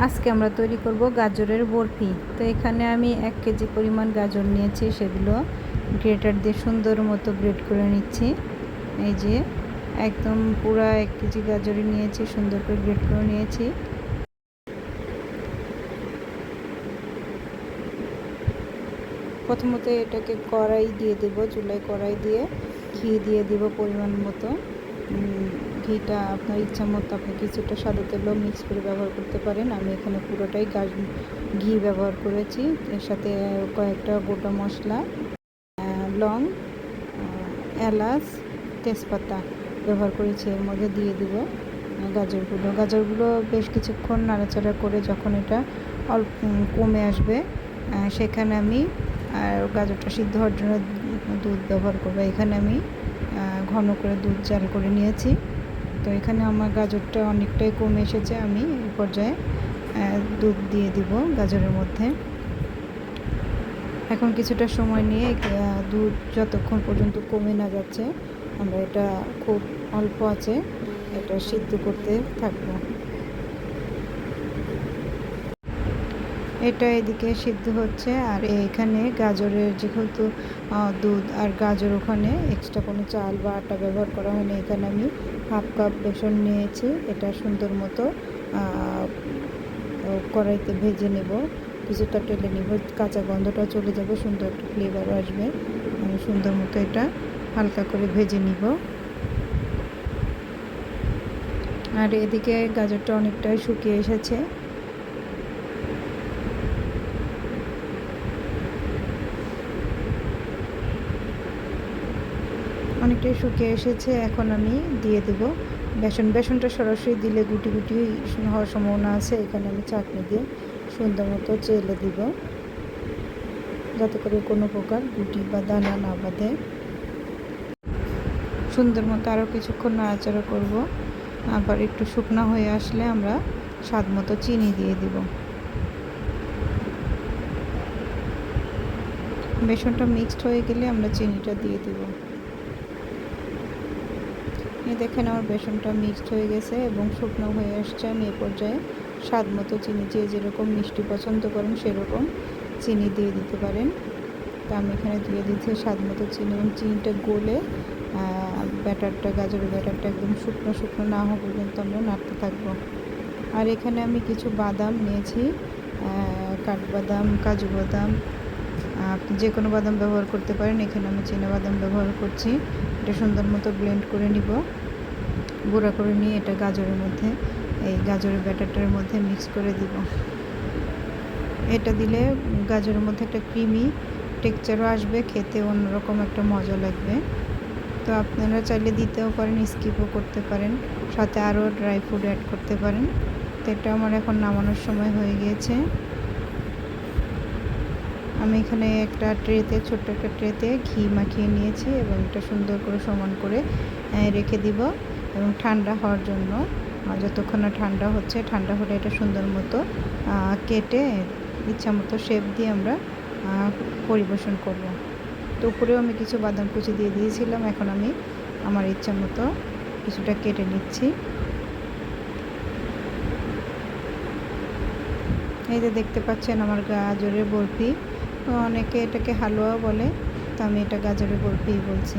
আজকে আমরা তৈরি করব গাজরের বরফি। তো এখানে আমি 1 কেজি পরিমাণ গাজর নিয়েছি, সেগুলো গ্রেটার দিয়ে সুন্দর মতো গ্রেট করে নিচ্ছি। এই যে একদম পুরা 1 কেজি গাজরই নিয়েছি, সুন্দর করে গ্রেট করে নিয়েছি। প্রথমত এটাকে কড়াই দিয়ে দেব, চুলায় কড়াই দিয়ে ঘি দিয়ে দেব পরিমাণ মতো। ঘিটা আপনার ইচ্ছা মতো আপনি কিছুটা সাদা তেলও মিক্স করে ব্যবহার করতে পারেন। আমি এখানে পুরোটাই ঘি ব্যবহার করেছি। এর সাথে কয়েকটা গোটা মশলা, লং, এলাচ, তেজপাতা ব্যবহার করেছি। এর মধ্যে দিয়ে দিব গাজরগুলো বেশ কিছুক্ষণ নাড়াচাড়া করে যখন এটা অল্প কমে আসবে, সেখানে আমি গাজরটা সিদ্ধ হওয়ার জন্য দুধ ব্যবহার করবো। এখানে আমি ঘন করে দুধ জাল করে নিয়েছি। তো এখানে আমার গাজরটা অনেকটাই কমে এসেছে, আমি এই পর্যায়ে দুধ দিয়ে দিব গাজরের মধ্যে। এখন কিছুটা সময় নিয়ে দুধ যতক্ষণ পর্যন্ত কমে না যাচ্ছে, আমরা এটা খুব অল্প আছে এটা সিদ্ধ করতে থাকবো। এটা এদিকে সিদ্ধ হচ্ছে, আর এখানে গাজরের যেহেতু দুধ আর গাজর, ওখানে এক্সট্রা কোনো চাল বা আটা ব্যবহার করা হয়নি। এখানে আমি হাফ কাপ বেসন নিয়েছি। এটা সুন্দর মতো কড়াইতে ভেজে নেব, কিছুটা টেলে নেব, কাঁচা গন্ধটা চলে যাবে, সুন্দর একটা ফ্লেভার আসবে। আমি সুন্দর মতো এটা হালকা করে ভেজে নিব। আর এদিকে গাজরটা অনেকটাই শুকিয়ে এসেছে। অনেকটাই শুকিয়ে এসেছে। এখন আমি দিয়ে দেব বেসনটা সরাসরি দিলে গুটি গুটি হওয়ার সম্ভাবনা আছে। এখানে আমি চাটনি দিয়ে সুন্দর মতো চেলে দিব, যাতে করে কোনো প্রকার গুটি বা দানা না বাঁধে। সুন্দর মতো আরও কিছুক্ষণ নাড়াচাড়া করব। আবার একটু শুকনো হয়ে আসলে আমরা স্বাদ মতো চিনি দিয়ে দিব। বেসনটা মিক্সড হয়ে গেলে আমরা চিনিটা দিয়ে দেব। দেখেন আমার বেসনটা মিক্সড হয়ে গেছে এবং শুকনো হয়ে আসছে। আমি এ পর্যায়ে স্বাদ মতো চিনি, যে যেরকম মিষ্টি পছন্দ করেন সেরকম চিনি দিয়ে দিতে পারেন। তা আমি এখানে দিয়ে দিচ্ছি স্বাদ মতো চিনি, এবং চিনিটা গলে গাজরের ব্যাটারটা একদম শুকনো শুকনো না হওয়া পর্যন্ত আমরা নাড়তে থাকবো। আর এখানে আমি কিছু বাদাম নিয়েছি, কাঠবাদাম, কাজু বাদাম, আপনি যে কোনো বাদাম ব্যবহার করতে পারেন। এখানে আমি বাদাম ব্যবহার করছি। এটা সুন্দর মতো ব্লেন্ড করে নিব, গুঁড়া করে নিয়ে এটা গাজরের ব্যাটারটার মধ্যে মিক্স করে দিব। এটা দিলে গাজরের মধ্যে একটা ক্রিমি টেক্সচারও আসবে, খেতে অন্যরকম একটা মজা লাগবে। তো আপনারা চাইলে দিতেও পারেন, স্কিপও করতে পারেন, সাথে আরও ড্রাই ফ্রুট অ্যাড করতে পারেন। তো এটা আমার এখন নামানোর সময় হয়ে গিয়েছে। আমি এখানে ছোট্ট একটা ট্রেতে ঘি মাখিয়ে নিয়েছি, এবং এটা সুন্দর করে সমান করে রেখে দিব এবং ঠান্ডা হওয়ার জন্য। যতক্ষণ না ঠান্ডা হচ্ছে, ঠান্ডা হলে এটা সুন্দর মতো কেটে ইচ্ছা মতো শেপ দিয়ে আমরা পরিবেশন করব। তো উপরেও আমি কিছু বাদাম কুচি দিয়ে দিয়েছিলাম। এখন আমি আমার ইচ্ছা মতো কিছুটা কেটে নিচ্ছি। এই যে দেখতে পাচ্ছেন আমার গাজরের বরফি। তো অনেকে এটাকে হালুয়াও বলে, তো আমি এটা গাজরের বরফিই বলছি।